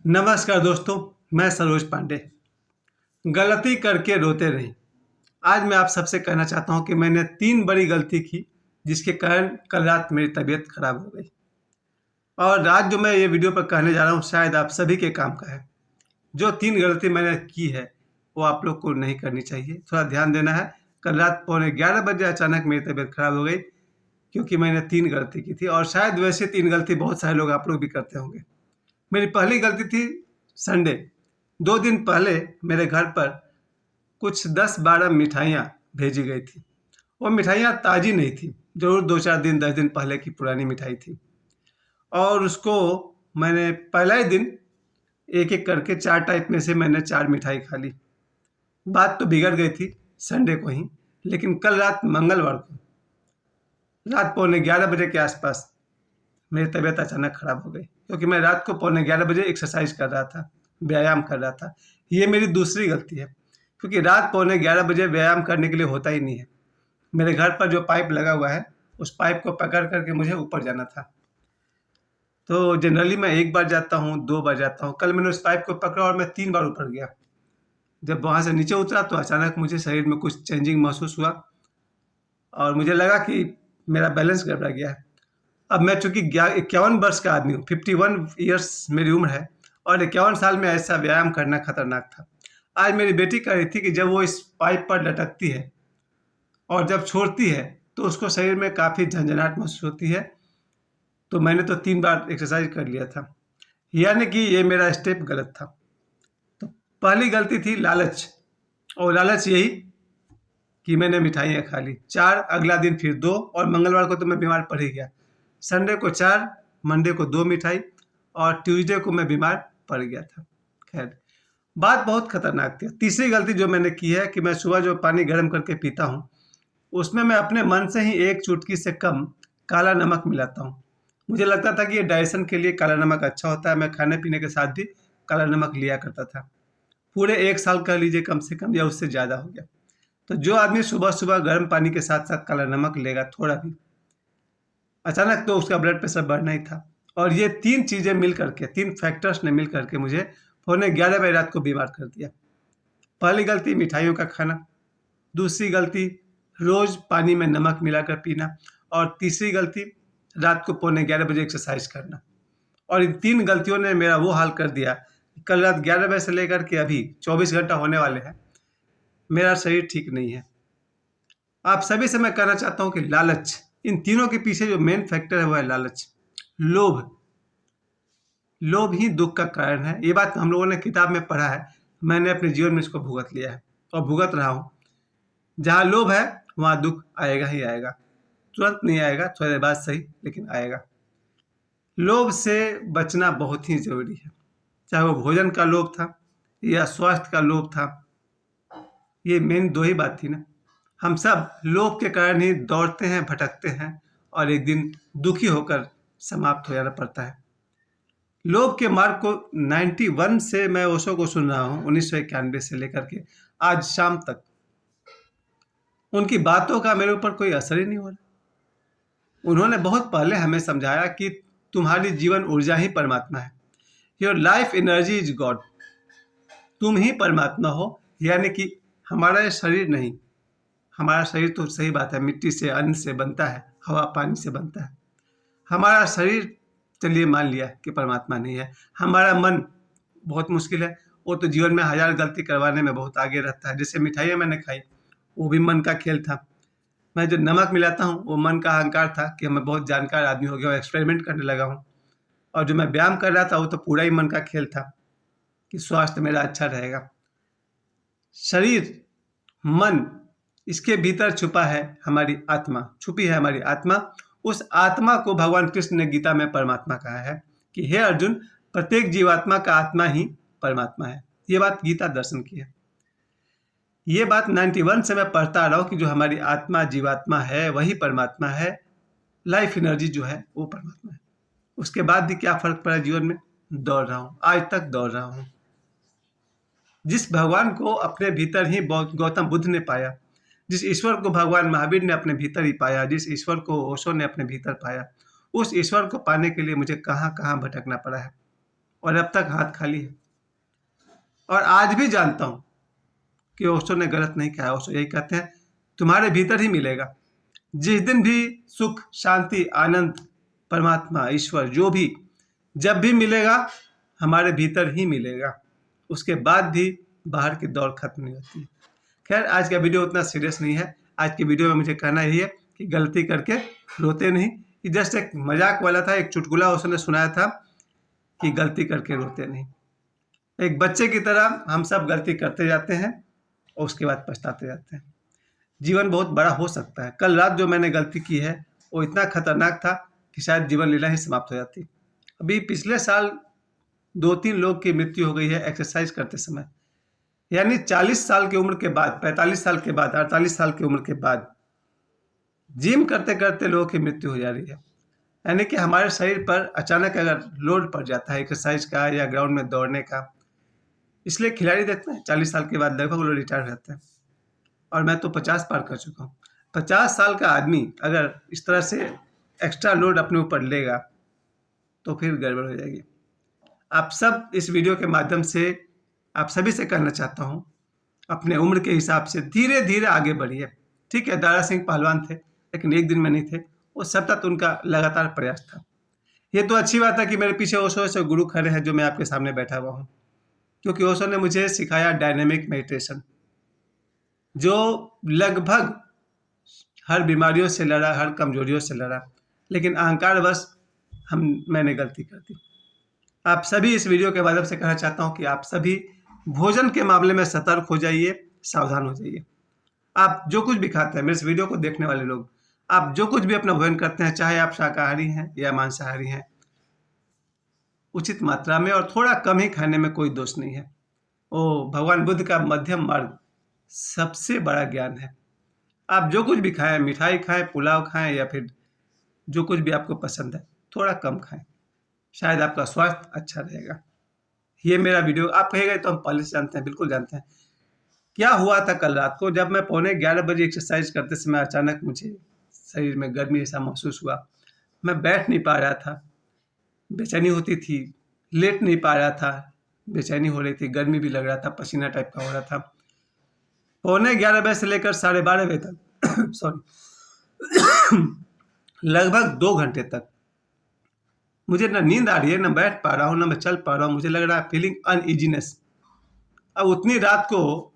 नमस्कार दोस्तों, मैं सरोज पांडे। गलती करके रोते नहीं। आज मैं आप सबसे कहना चाहता हूँ कि मैंने 3 बड़ी गलती की, जिसके कारण कल रात मेरी तबीयत खराब हो गई। और आज जो मैं ये वीडियो पर कहने जा रहा हूँ, शायद आप सभी के काम का है। जो 3 गलती मैंने की है, वो आप लोग को नहीं करनी चाहिए। थोड़ा ध्यान देना है। कल रात पौने 11 बजे अचानक मेरी तबीयत खराब हो गई, क्योंकि मैंने 3 गलती की थी और शायद वैसे 3 गलती बहुत सारे लोग आप लोग भी करते होंगे। मेरी पहली गलती थी संडे। 2 दिन पहले मेरे घर पर कुछ 10-12 मिठाइयाँ भेजी गई थी। वो मिठाइयाँ ताज़ी नहीं थी, ज़रूर 2-4 दिन 10 दिन पहले की पुरानी मिठाई थी। और उसको मैंने पहला ही दिन एक-एक करके 4 टाइप में से मैंने 4 मिठाई खा ली। बात तो बिगड़ गई थी संडे को ही, लेकिन कल रात मंगलवार को रात पौने 11 बजे के आसपास मेरी तबीयत अचानक खराब हो गई, क्योंकि मैं रात को पौने 11 बजे एक्सरसाइज कर रहा था, व्यायाम कर रहा था। ये मेरी दूसरी गलती है, क्योंकि रात पौने 11 बजे व्यायाम करने के लिए होता ही नहीं है। मेरे घर पर जो पाइप लगा हुआ है, उस पाइप को पकड़ करके मुझे ऊपर जाना था। तो जनरली मैं 1 बार जाता हूँ, 2 बार जाता हूँ। कल मैंने उस पाइप को पकड़ा और मैं 3 बार ऊपर गया। जब वहाँ से नीचे उतरा तो अचानक मुझे शरीर में कुछ चेंजिंग महसूस हुआ और मुझे लगा कि मेरा बैलेंस गड़बड़ा गया है। अब मैं चूँकि 51 वर्ष का आदमी हूँ, 51 ईयर्स मेरी उम्र है और 51 साल में ऐसा व्यायाम करना खतरनाक था। आज मेरी बेटी कह रही थी कि जब वो इस पाइप पर लटकती है और जब छोड़ती है, तो उसको शरीर में काफ़ी झंझनाहट महसूस होती है। तो मैंने तो 3 बार एक्सरसाइज कर लिया था, यानी कि ये मेरा स्टेप गलत था। तो पहली गलती थी लालच, और लालच यही कि मैंने मिठाइयाँ खा ली। 4, अगला दिन फिर 2 और मंगलवार को तो मैं बीमार पड़ ही गया। संडे को 4, मंडे को 2 मिठाई और ट्यूसडे को मैं बीमार पड़ गया था। खैर, बात बहुत खतरनाक थी। तीसरी गलती जो मैंने की है कि मैं सुबह जो पानी गर्म करके पीता हूँ, उसमें मैं अपने मन से ही 1 चुटकी से कम काला नमक मिलाता हूँ। मुझे लगता था कि ये डाइजेशन के लिए काला नमक अच्छा होता है। मैं खाने-पीने के साथ भी काला नमक लिया करता था। पूरे 1 साल कह लीजिए कम से कम, या उससे ज़्यादा हो गया। तो जो आदमी सुबह-सुबह गर्म पानी के साथ-साथ काला नमक लेगा थोड़ा भी, अचानक तो उसका ब्लड प्रेशर बढ़ना ही था। और ये 3 चीज़ें मिल करके, 3 फैक्टर्स ने मिल करके मुझे पौने 11 बजे रात को बीमार कर दिया। पहली गलती मिठाइयों का खाना, दूसरी गलती रोज़ पानी में नमक मिलाकर पीना और तीसरी गलती रात को पौने 11 बजे एक्सरसाइज करना। और इन 3 गलतियों ने मेरा वो हाल कर दिया, कल रात 11 बजे से लेकर के अभी 24 घंटा होने वाले हैं, मेरा शरीर ठीक नहीं है। आप सभी से मैं कहना चाहता हूँ कि लालच, इन तीनों के पीछे जो मेन फैक्टर है वो है लालच। लोभ, लोभ ही दुख का कारण है। ये बात हम लोगों ने किताब में पढ़ा है, मैंने अपने जीवन में इसको भुगत लिया है और भुगत रहा हूँ। जहाँ लोभ है, वहाँ दुख आएगा ही आएगा। तुरंत नहीं आएगा, थोड़ी देर बाद सही, लेकिन आएगा। लोभ से बचना बहुत ही ज़रूरी है, चाहे वो भोजन का लोभ था या स्वास्थ्य का लोभ था। ये मेन 2 ही बात थी ना। हम सब लोभ के कारण ही दौड़ते हैं, भटकते हैं और एक दिन दुखी होकर समाप्त हो जाना पड़ता है। लोभ के मार्ग को 91 से मैं ओशो को सुन रहा हूँ, 1991 से लेकर के आज शाम तक। उनकी बातों का मेरे ऊपर कोई असर ही नहीं हो रहा। उन्होंने बहुत पहले हमें समझाया कि तुम्हारी जीवन ऊर्जा ही परमात्मा है। Your life energy is God. तुम ही परमात्मा हो, यानी कि हमारा ये शरीर नहीं। हमारा शरीर तो सही बात है, मिट्टी से, अन्न से बनता है, हवा पानी से बनता है। हमारा शरीर चलिए मान लिया कि परमात्मा नहीं है। हमारा मन बहुत मुश्किल है, वो तो जीवन में 1000 गलती करवाने में बहुत आगे रहता है। जैसे मिठाइयाँ मैंने खाई, वो भी मन का खेल था। मैं जो नमक मिलाता हूँ, वो मन का अहंकार था कि मैं बहुत जानकार आदमी हो गया और एक्सपेरिमेंट करने लगा हूँ। और जो मैं व्यायाम कर रहा था, वो तो पूरा ही मन का खेल था कि स्वास्थ्य मेरा अच्छा रहेगा। शरीर, मन, इसके भीतर छुपा है हमारी आत्मा, छुपी है हमारी आत्मा। उस आत्मा को भगवान कृष्ण ने गीता में परमात्मा कहा है कि हे अर्जुन, प्रत्येक जीवात्मा का आत्मा ही परमात्मा है। ये बात गीता दर्शन की है। ये बात 91 से मैं पढ़ता आ रहा हूँ कि जो हमारी आत्मा, जीवात्मा है, वही परमात्मा है। लाइफ एनर्जी जो है वो परमात्मा है। उसके बाद भी क्या फर्क पड़ा जीवन में? दौड़ रहा हूँ, आज तक दौड़ रहा हूँ। जिस भगवान को अपने भीतर ही गौतम बुद्ध ने पाया, जिस ईश्वर को भगवान महावीर ने अपने भीतर ही पाया, जिस ईश्वर को ओशो ने अपने भीतर पाया, उस ईश्वर को पाने के लिए मुझे कहाँ कहाँ भटकना पड़ा है और अब तक हाथ खाली है। और आज भी जानता हूँ कि ओशो ने गलत नहीं कहा। ओशो यही कहते हैं, तुम्हारे भीतर ही मिलेगा। जिस दिन भी सुख, शांति, आनंद, परमात्मा, ईश्वर, जो भी जब भी मिलेगा हमारे भीतर ही मिलेगा। उसके बाद भी बाहर की दौड़ खत्म नहीं होती है। खैर, आज का वीडियो उतना सीरियस नहीं है। आज की वीडियो में मुझे कहना यही है कि गलती करके रोते नहीं। ये जस्ट एक मजाक वाला था, एक चुटकुला उसने सुनाया था कि गलती करके रोते नहीं। एक बच्चे की तरह हम सब गलती करते जाते हैं और उसके बाद पछताते जाते हैं। जीवन बहुत बड़ा हो सकता है। कल रात जो मैंने गलती की है वो इतना खतरनाक था कि शायद जीवन लीला ही समाप्त हो जाती। अभी पिछले साल 2-3 लोग की मृत्यु हो गई है एक्सरसाइज करते समय। यानी 40 साल की उम्र के बाद, 45 साल के बाद, 48 साल की उम्र के बाद जिम करते करते लोगों की मृत्यु हो जा रही है। यानी कि हमारे शरीर पर अचानक अगर लोड पड़ जाता है एक्सरसाइज का या ग्राउंड में दौड़ने का, इसलिए खिलाड़ी देखते हैं 40 साल के बाद लगभग लोग रिटायर हो जाते हैं। और मैं तो 50 पार कर चुका हूँ। 50 साल का आदमी अगर इस तरह से एक्स्ट्रा लोड अपने ऊपर लेगा तो फिर गड़बड़ हो जाएगी। आप सब इस वीडियो के माध्यम से आप सभी से कहना चाहता हूँ, अपने उम्र के हिसाब से धीरे धीरे आगे बढ़िए। ठीक है, दारा सिंह पहलवान थे लेकिन एक दिन में नहीं थे, वो सतत उनका लगातार प्रयास था। ये तो अच्छी बात है कि मेरे पीछे ओशो से गुरु खड़े हैं जो मैं आपके सामने बैठा हुआ हूँ, क्योंकि ओशो ने मुझे सिखाया डायनेमिक मेडिटेशन, जो लगभग हर बीमारियों से लड़ा, हर कमजोरियों से लड़ा, लेकिन अहंकारवश मैंने गलती कर दी। आप सभी इस वीडियो के माध्यम से कहना चाहता हूँ कि आप सभी भोजन के मामले में सतर्क हो जाइए, सावधान हो जाइए। आप जो कुछ भी खाते हैं, मेरे इस वीडियो को देखने वाले लोग, आप जो कुछ भी अपना भोजन करते हैं, चाहे आप शाकाहारी हैं या मांसाहारी हैं, उचित मात्रा में और थोड़ा कम ही खाने में कोई दोष नहीं है। ओ भगवान बुद्ध का मध्यम मार्ग सबसे बड़ा ज्ञान है। आप जो कुछ भी खाएं, मिठाई खाएं, पुलाव खाएं या फिर जो कुछ भी आपको पसंद है, थोड़ा कम खाएं, शायद आपका स्वास्थ्य अच्छा रहेगा। ये मेरा वीडियो आप कहेगा तो हम पहले से जानते हैं, बिल्कुल जानते हैं। क्या हुआ था कल रात को, जब मैं 11:15 बजे एक्सरसाइज करते समय अचानक मुझे शरीर में गर्मी ऐसा महसूस हुआ। मैं बैठ नहीं पा रहा था, बेचैनी होती थी, लेट नहीं पा रहा था, बेचैनी हो रही थी, गर्मी भी लग रहा था, पसीना टाइप का हो रहा था। 11:15 बजे से लेकर 12:30 बजे तक सॉरी लगभग 2 घंटे तक मुझे ना नींद आ रही है, ना बैठ पा रहा हूँ, ना मैं चल पा रहा हूँ। मुझे लग रहा है फीलिंग अनईजीनेस। अब उतनी रात को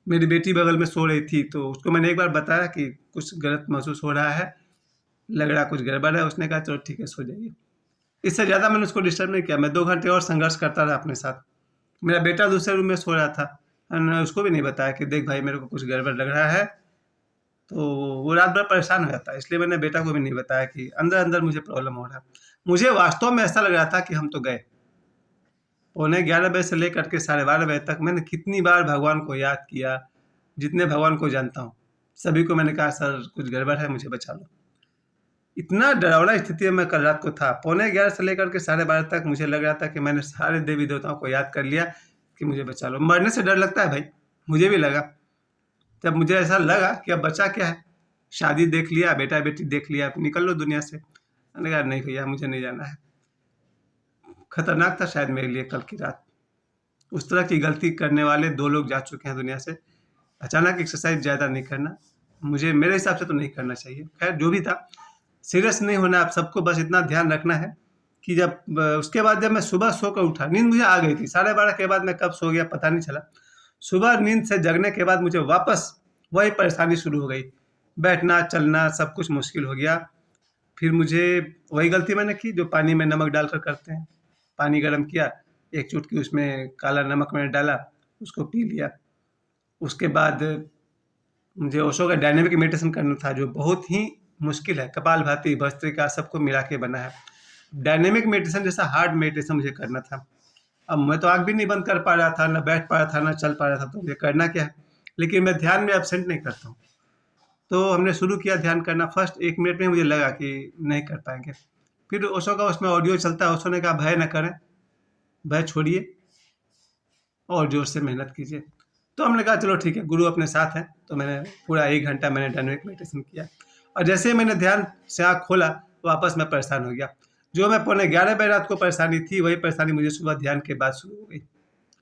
मेरी बेटी बगल में सो रही थी, तो उसको मैंने एक बार बताया कि कुछ गलत महसूस हो रहा है, लग रहा कुछ गड़बड़ है। उसने कहा चलो ठीक है, सो जाइए। इससे ज़्यादा मैंने उसको डिस्टर्ब नहीं किया। मैं 2 घंटे और संघर्ष करता रहा अपने साथ। मेरा बेटा दूसरे रूम में सो रहा था, मैंने उसको भी नहीं बताया कि देख भाई मेरे को कुछ गड़बड़ लग रहा है, तो वो रात भर परेशान हो जाता है। इसलिए मैंने बेटा को भी नहीं बताया कि अंदर अंदर मुझे प्रॉब्लम हो रहा है। मुझे वास्तव में ऐसा लग रहा था कि हम तो गए। 11:15 बजे से लेकर के 12:30 बजे तक मैंने कितनी बार भगवान को याद किया। जितने भगवान को जानता हूँ सभी को मैंने कहा सर कुछ गड़बड़ है, मुझे बचा लो। इतना डरावना स्थिति में मैं कल रात को था। 11:15 से लेकर के 12:30 तक मुझे लग रहा था कि मैंने सारे देवी देवताओं को याद कर लिया कि मुझे बचा लो। मरने से डर लगता है भाई, मुझे भी लगा। जब मुझे ऐसा लगा कि अब बचा क्या है, शादी देख लिया, बेटा बेटी देख लिया, अब निकल लो दुनिया से। मैंने कहा नहीं भैया मुझे नहीं जाना है। खतरनाक था शायद मेरे लिए कल की रात। उस तरह की गलती करने वाले 2 लोग जा चुके हैं दुनिया से। अचानक एक्सरसाइज ज़्यादा नहीं करना, मुझे मेरे हिसाब से तो नहीं करना चाहिए। खैर जो भी था, सीरियस नहीं होना। आप सबको बस इतना ध्यान रखना है कि जब उसके बाद जब मैं सुबह सोकर उठा, नींद मुझे आ गई थी। 12:30 के बाद मैं कब सो गया पता नहीं चला। सुबह नींद से जगने के बाद मुझे वापस वही परेशानी शुरू हो गई। बैठना चलना सब कुछ मुश्किल हो गया। फिर मुझे वही गलती मैंने की जो पानी में नमक डालकर करते हैं। पानी गर्म किया, 1 चुटकी उसमें काला नमक मैंने डाला, उसको पी लिया। उसके बाद मुझे ओशो का डायनेमिक मेडिटेशन करना था जो बहुत ही मुश्किल है। कपालभाति, भस्त्रिका सबको मिला के बना है। डायनेमिक मेडिटेशन जैसा हार्ड मेडिटेशन मुझे करना था। अब मैं तो आँख भी नहीं बंद कर पा रहा था, ना बैठ पा रहा था, ना चल पा रहा था, तो मुझे करना क्या है। लेकिन मैं ध्यान में एब्सेंट नहीं करता हूँ। तो हमने शुरू किया ध्यान करना। फर्स्ट 1 मिनट में मुझे लगा कि नहीं कर पाएंगे। फिर ओशो का उसमें ऑडियो चलता है। ओशो ने कहा भय न करें, भय छोड़िए और जोर से मेहनत कीजिए। तो हमने कहा चलो ठीक है, गुरु अपने साथ हैं। तो मैंने पूरा 1 घंटा मैंने डायनेमिक मेडिटेशन किया और जैसे ही मैंने ध्यान से आँख खोला वापस मैं परेशान हो गया। जो मैं पौने 11 बजे रात को परेशानी थी, वही परेशानी मुझे सुबह ध्यान के बाद शुरू हो गई।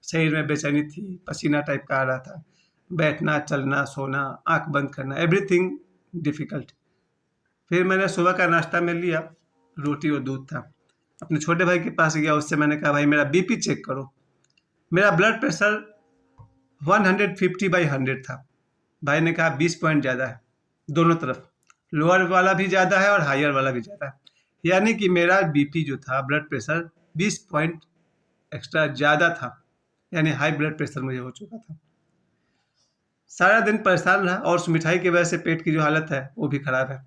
शरीर में बेचैनी थी, पसीना टाइप का आ रहा था, बैठना, चलना, सोना, आँख बंद करना, एवरीथिंग डिफ़िकल्ट। फिर मैंने सुबह का नाश्ता में लिया, रोटी और दूध था। अपने छोटे भाई के पास गया, उससे मैंने कहा, भाई मेरा बीपी चेक करो। मेरा ब्लड प्रेशर 150/100 था। भाई ने कहा 20 पॉइंट ज़्यादा है, दोनों तरफ, लोअर वाला भी ज़्यादा है और हायर वाला भी ज़्यादा है। यानी कि मेरा बीपी जो था, ब्लड प्रेशर 20 पॉइंट एक्स्ट्रा ज़्यादा था, यानी हाई ब्लड प्रेशर मुझे हो चुका था। सारा दिन परेशान रहा और उस मिठाई की वजह से पेट की जो हालत है वो भी ख़राब है।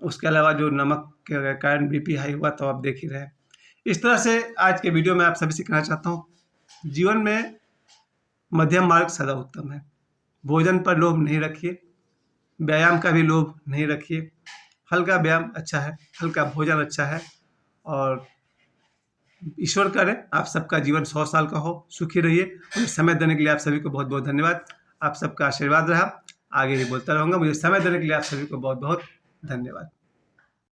उसके अलावा जो नमक के कारण बीपी हाई हुआ, तो आप देख ही रहे हैं। इस तरह से आज के वीडियो में आप सभी से कहना चाहता हूँ, जीवन में मध्यम मार्ग सदा उत्तम है। भोजन पर लोभ नहीं रखिए, व्यायाम का भी लोभ नहीं रखिए। हल्का व्यायाम अच्छा है, हल्का भोजन अच्छा है, और ईश्वर करे आप सबका जीवन 100 साल का हो, सुखी रहिए। मुझे समय देने के लिए आप सभी को बहुत बहुत धन्यवाद। आप सबका आशीर्वाद रहा, आगे भी बोलता रहूँगा। मुझे समय देने के लिए आप सभी को बहुत बहुत धन्यवाद।